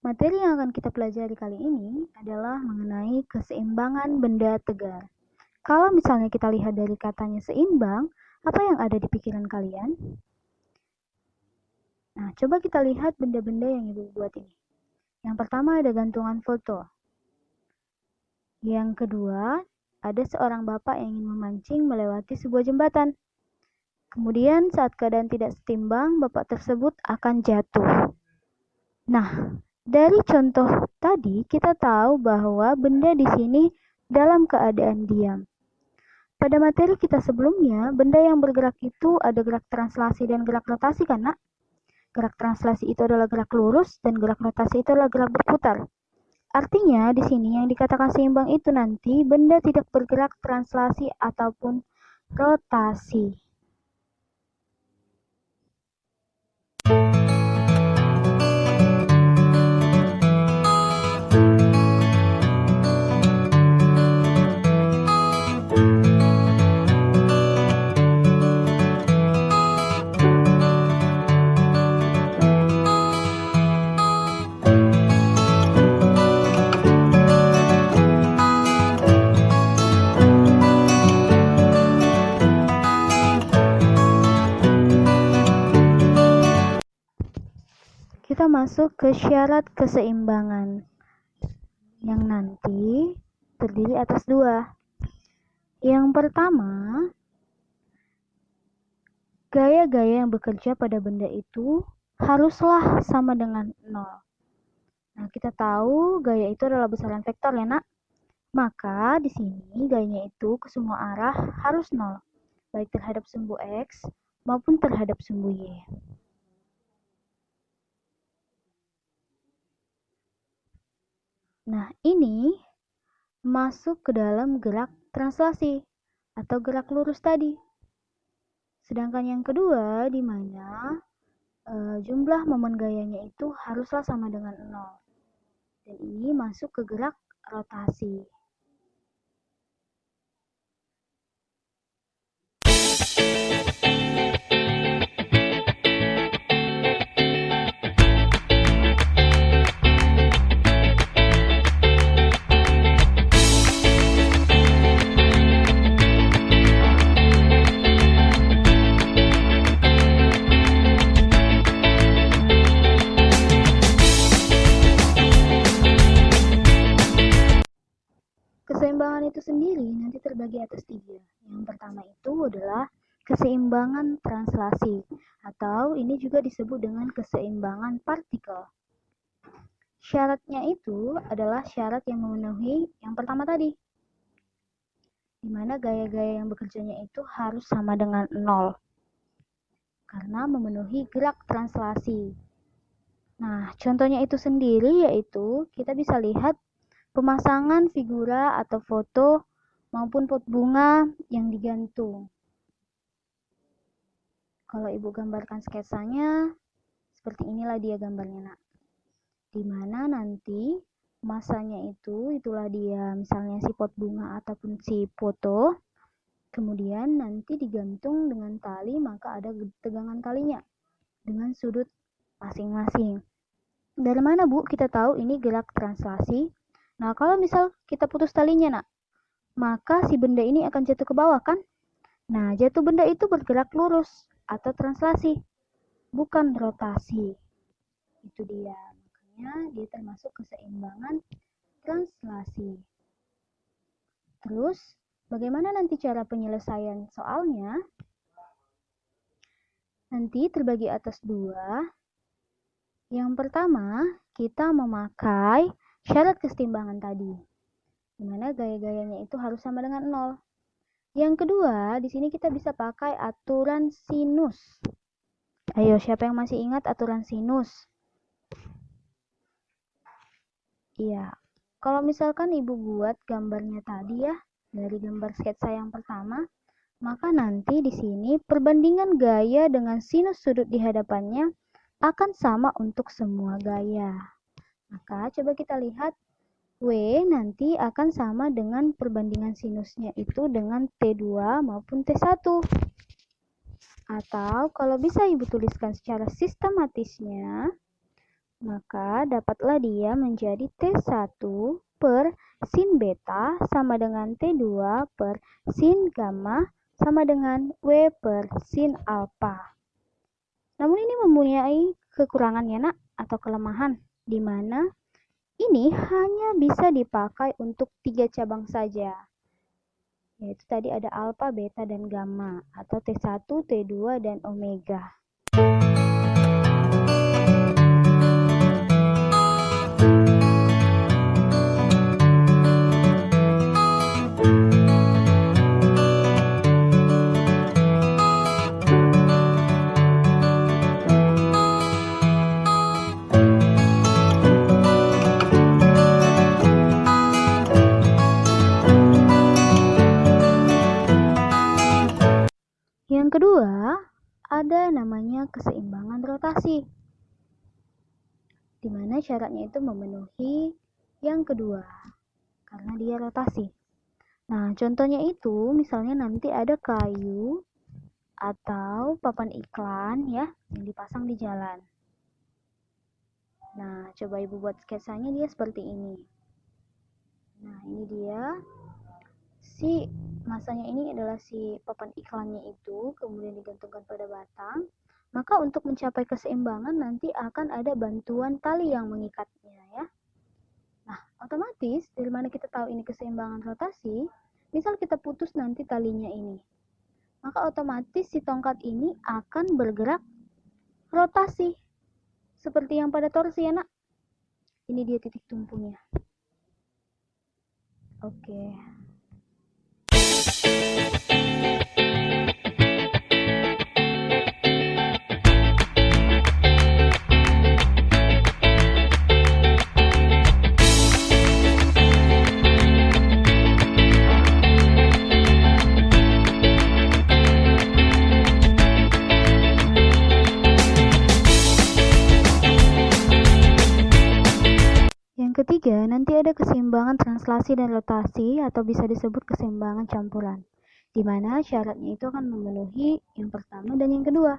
Materi yang akan kita pelajari kali ini adalah mengenai keseimbangan benda tegar. Kalau misalnya kita lihat dari katanya seimbang, apa yang ada di pikiran kalian? Nah, coba kita lihat benda-benda yang Ibu buat ini. Yang pertama ada gantungan foto. Yang kedua, ada seorang bapak yang ingin memancing melewati sebuah jembatan. Kemudian saat keadaan tidak setimbang, bapak tersebut akan jatuh. Nah, dari contoh tadi kita tahu bahwa benda di sini dalam keadaan diam. Pada materi kita sebelumnya, benda yang bergerak itu ada gerak translasi dan gerak rotasi kan, Nak? Gerak translasi itu adalah gerak lurus dan gerak rotasi itu adalah gerak berputar. Artinya di sini yang dikatakan seimbang itu nanti benda tidak bergerak translasi ataupun rotasi. Kita masuk ke syarat keseimbangan yang nanti terdiri atas dua. Yang pertama, gaya-gaya yang bekerja pada benda itu haruslah sama dengan 0. Nah, kita tahu gaya itu adalah besaran vektor ya, Nak. Maka di sini gayanya itu ke semua arah harus 0, baik terhadap sumbu X maupun terhadap sumbu Y. Nah, ini masuk ke dalam gerak translasi atau gerak lurus tadi. Sedangkan yang kedua, di mana jumlah momen gayanya itu haruslah sama dengan 0. Dan ini masuk ke gerak rotasi. Keseimbangan itu sendiri nanti terbagi atas 3. Yang pertama itu adalah keseimbangan translasi, atau ini juga disebut dengan keseimbangan partikel. Syaratnya itu adalah syarat yang memenuhi yang pertama tadi, di mana gaya-gaya yang bekerjanya itu harus sama dengan 0, karena memenuhi gerak translasi. Nah, contohnya itu sendiri yaitu kita bisa lihat pemasangan figura atau foto maupun pot bunga yang digantung. Kalau Ibu gambarkan sketsanya, seperti inilah dia gambarnya, Nak. Di mana nanti masanya itulah dia, misalnya si pot bunga ataupun si foto. Kemudian nanti digantung dengan tali, maka ada tegangan talinya dengan sudut masing-masing. Dari mana, Bu, kita tahu ini gerak translasi? Nah, kalau misal kita putus talinya, Nak, maka si benda ini akan jatuh ke bawah, kan? Nah, jatuh benda itu bergerak lurus atau translasi, bukan rotasi. Itu dia. Makanya dia termasuk keseimbangan translasi. Terus, bagaimana nanti cara penyelesaian soalnya? Nanti terbagi atas 2. Yang pertama, kita memakai syarat keseimbangan tadi, di mana gaya-gayanya itu harus sama dengan 0. Yang kedua, di sini kita bisa pakai aturan sinus. Ayo, siapa yang masih ingat aturan sinus? Iya, kalau misalkan Ibu buat gambarnya tadi ya, dari gambar sketsa yang pertama, maka nanti di sini perbandingan gaya dengan sinus sudut di hadapannya akan sama untuk semua gaya. Maka coba kita lihat, W nanti akan sama dengan perbandingan sinusnya itu dengan T2 maupun T1. Atau kalau bisa Ibu tuliskan secara sistematisnya, Maka dapatlah dia menjadi T1 per sin beta sama dengan T2 per sin gamma sama dengan W per sin alpha. Namun ini mempunyai kekurangan ya nak, atau kelemahan, di mana ini hanya bisa dipakai untuk 3 cabang saja. Yaitu tadi ada alpha, beta, dan gamma, atau T1, T2, dan omega. Yang kedua, ada namanya keseimbangan rotasi, di mana syaratnya itu memenuhi yang kedua, karena dia rotasi. Nah, contohnya itu, misalnya nanti ada kayu atau papan iklan ya, yang dipasang di jalan. Nah, coba ibu buat sketsanya dia seperti ini. Nah, ini dia. Si masanya ini adalah si papan iklannya itu, kemudian digantungkan pada batang. Maka untuk mencapai keseimbangan nanti akan ada bantuan tali yang mengikatnya ya. Nah, otomatis dari mana kita tahu ini keseimbangan rotasi? Misal kita putus nanti talinya ini. Maka otomatis si tongkat ini akan bergerak rotasi. Seperti yang pada torsi ya nak. Ini dia titik tumpunya. Oke. Ketiga, nanti ada keseimbangan translasi dan rotasi atau bisa disebut keseimbangan campuran, di mana syaratnya itu akan memenuhi yang pertama dan yang kedua.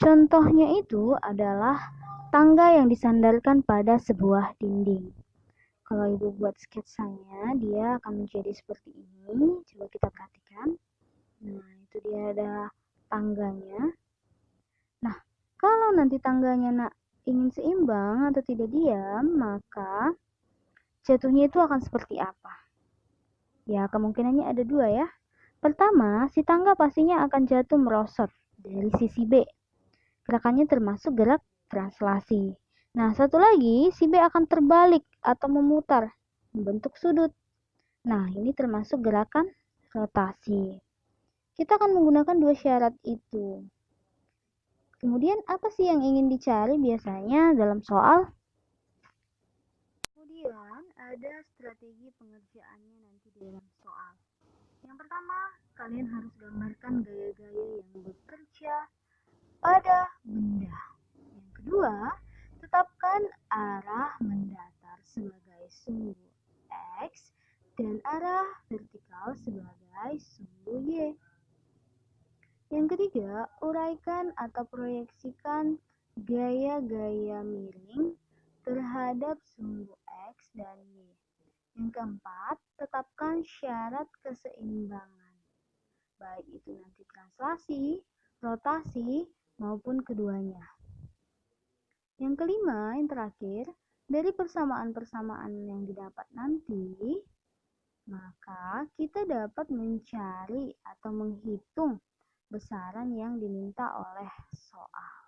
Contohnya itu adalah tangga yang disandarkan pada sebuah dinding. Kalau ibu buat sketsanya, dia akan menjadi seperti ini. Coba kita perhatikan. Nah, itu dia ada tangganya. Nah, kalau nanti tangganya nak ingin seimbang atau tidak diam, maka jatuhnya itu akan seperti apa? Ya, kemungkinannya ada dua ya. Pertama, si tangga pastinya akan jatuh merosot dari sisi B. Gerakannya termasuk gerak translasi. Nah, satu lagi, si B akan terbalik atau memutar, membentuk sudut. Nah, ini termasuk gerakan rotasi. Kita akan menggunakan dua syarat itu. Kemudian apa sih yang ingin dicari biasanya dalam soal? Kemudian ada strategi pengerjaannya nanti di dalam soal. Yang pertama, kalian harus gambarkan gaya-gaya yang bekerja pada benda. Yang kedua, tetapkan arah mendatar sebagai sumbu X dan arah vertikal sebagai sumbu Y. Yang ketiga, uraikan atau proyeksikan gaya-gaya miring terhadap sumbu X dan Y. Yang keempat, tetapkan syarat keseimbangan, baik itu nanti translasi, rotasi, maupun keduanya. Yang kelima, yang terakhir, dari persamaan-persamaan yang didapat nanti, maka kita dapat mencari atau menghitung besaran yang diminta oleh soal.